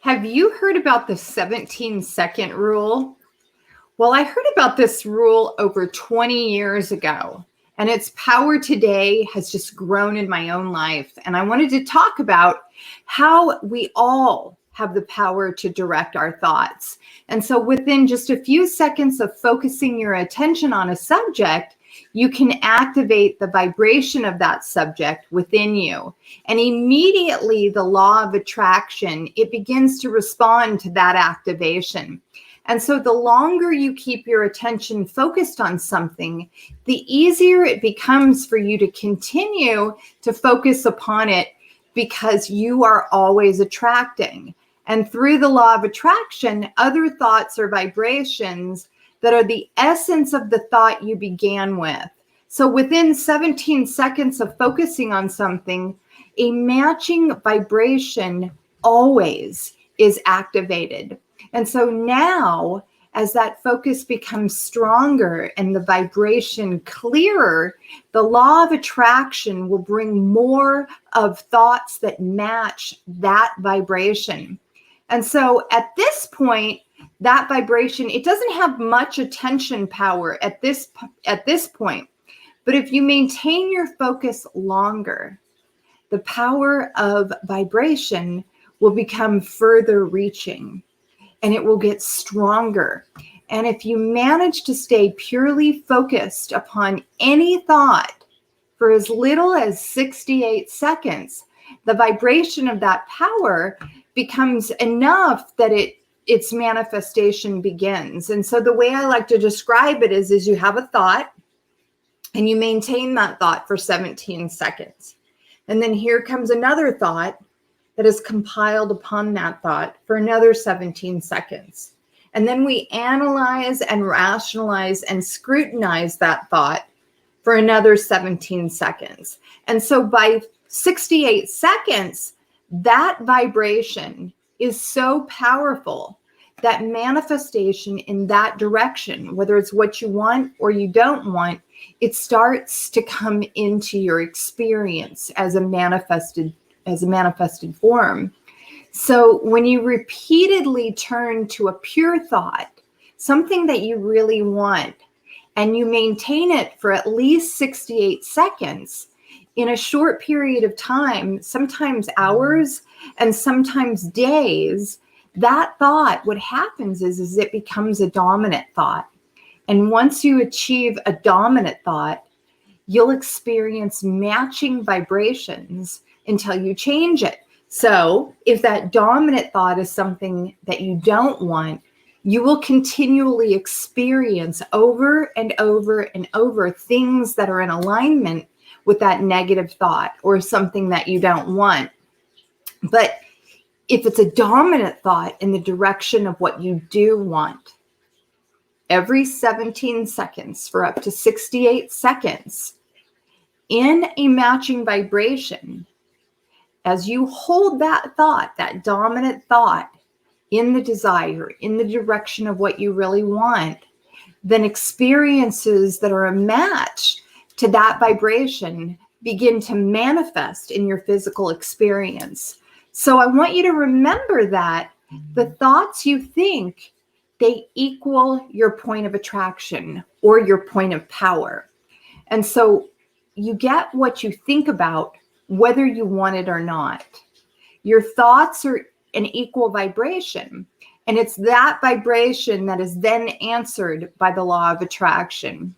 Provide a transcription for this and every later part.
Have you heard about the 17-second rule? Well, I heard about this rule over 20 years ago, and its power today has just grown in my own life. And I wanted to talk about how we all have the power to direct our thoughts. And so within just a few seconds of focusing your attention on a subject, you can activate the vibration of that subject within you. And immediately the law of attraction, it begins to respond to that activation. And so the longer you keep your attention focused on something, the easier it becomes for you to continue to focus upon it because you are always attracting. And through the law of attraction, other thoughts or vibrations that are the essence of the thought you began with. So within 17 seconds of focusing on something, a matching vibration always is activated. And so now, as that focus becomes stronger and the vibration clearer, the law of attraction will bring more of thoughts that match that vibration. And so at this point, that vibration, it doesn't have much attention power at this point. But if you maintain your focus longer, the power of vibration will become further reaching and it will get stronger. And if you manage to stay purely focused upon any thought for as little as 68 seconds, the vibration of that power becomes enough that its manifestation begins. And so the way I like to describe it is you have a thought and you maintain that thought for 17 seconds. And then here comes another thought that is compiled upon that thought for another 17 seconds. And then we analyze and rationalize and scrutinize that thought for another 17 seconds. And so by 68 seconds, that vibration is so powerful that manifestation in that direction, whether it's what you want or you don't want, it starts to come into your experience as a manifested form. So when you repeatedly turn to a pure thought, something that you really want, and you maintain it for at least 68 seconds, in a short period of time, sometimes hours and sometimes days, that thought, what happens is it becomes a dominant thought. And once you achieve a dominant thought, you'll experience matching vibrations until you change it. So if that dominant thought is something that you don't want, you will continually experience over and over and over things that are in alignment with that negative thought or something that you don't want. But if it's a dominant thought in the direction of what you do want, every 17 seconds for up to 68 seconds, in a matching vibration, as you hold that thought, that dominant thought, in the desire, in the direction of what you really want, then experiences that are a match to that vibration begin to manifest in your physical experience. So I want you to remember that the thoughts you think, they equal your point of attraction or your point of power. And so you get what you think about, whether you want it or not. Your thoughts are an equal vibration, and it's that vibration that is then answered by the law of attraction.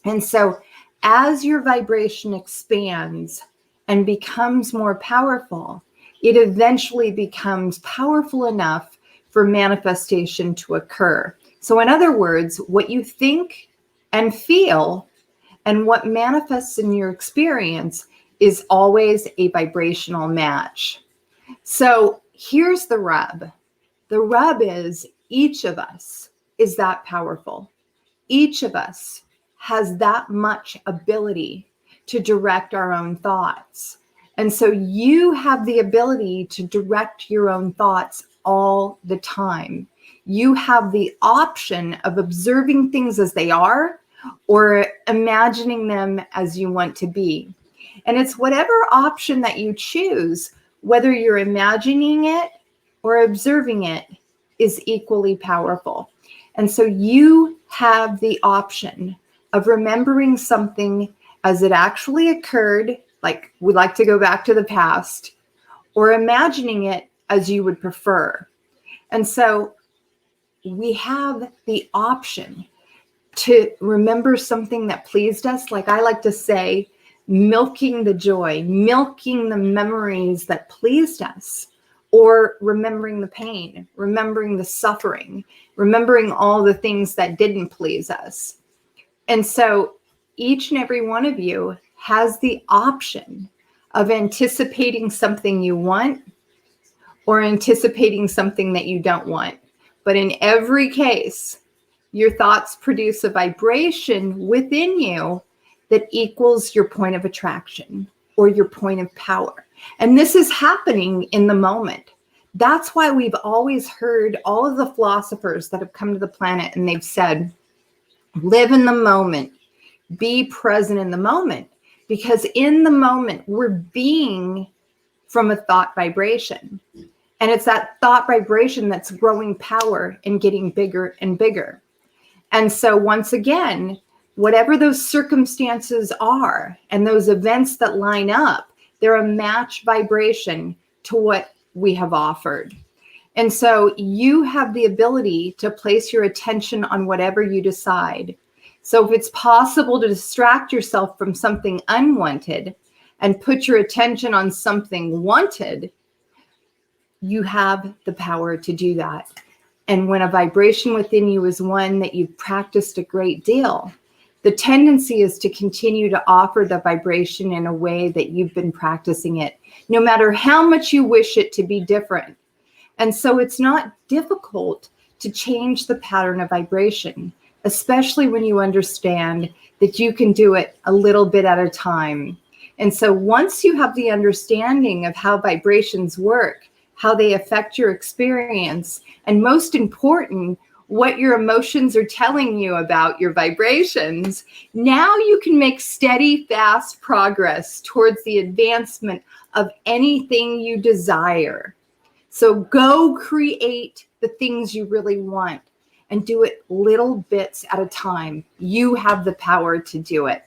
And so as your vibration expands and becomes more powerful, it eventually becomes powerful enough for manifestation to occur. So in other words, what you think and feel and what manifests in your experience is always a vibrational match. So here's the rub. The rub is each of us is that powerful. Each of us has that much ability to direct our own thoughts. And so you have the ability to direct your own thoughts all the time. You have the option of observing things as they are or imagining them as you want to be. And it's whatever option that you choose, whether you're imagining it or observing it is equally powerful. And so you have the option of remembering something as it actually occurred, like we like to go back to the past, or imagining it as you would prefer. And so we have the option to remember something that pleased us. Like I like to say, milking the joy, milking the memories that pleased us, or remembering the pain, remembering the suffering, remembering all the things that didn't please us. And so each and every one of you has the option of anticipating something you want or anticipating something that you don't want. But in every case, your thoughts produce a vibration within you that equals your point of attraction or your point of power. And this is happening in the moment. That's why we've always heard all of the philosophers that have come to the planet and they've said, live in the moment, be present in the moment. Because in the moment, we're being from a thought vibration. And it's that thought vibration that's growing power and getting bigger and bigger. And so once again, whatever those circumstances are and those events that line up, they're a match vibration to what we have offered. And so you have the ability to place your attention on whatever you decide. So if it's possible to distract yourself from something unwanted and put your attention on something wanted, you have the power to do that. And when a vibration within you is one that you've practiced a great deal, the tendency is to continue to offer the vibration in a way that you've been practicing it, no matter how much you wish it to be different. And so it's not difficult to change the pattern of vibration, especially when you understand that you can do it a little bit at a time. And so once you have the understanding of how vibrations work, how they affect your experience, and most important, what your emotions are telling you about your vibrations, now you can make steady, fast progress towards the advancement of anything you desire. So go create the things you really want and do it little bits at a time. You have the power to do it.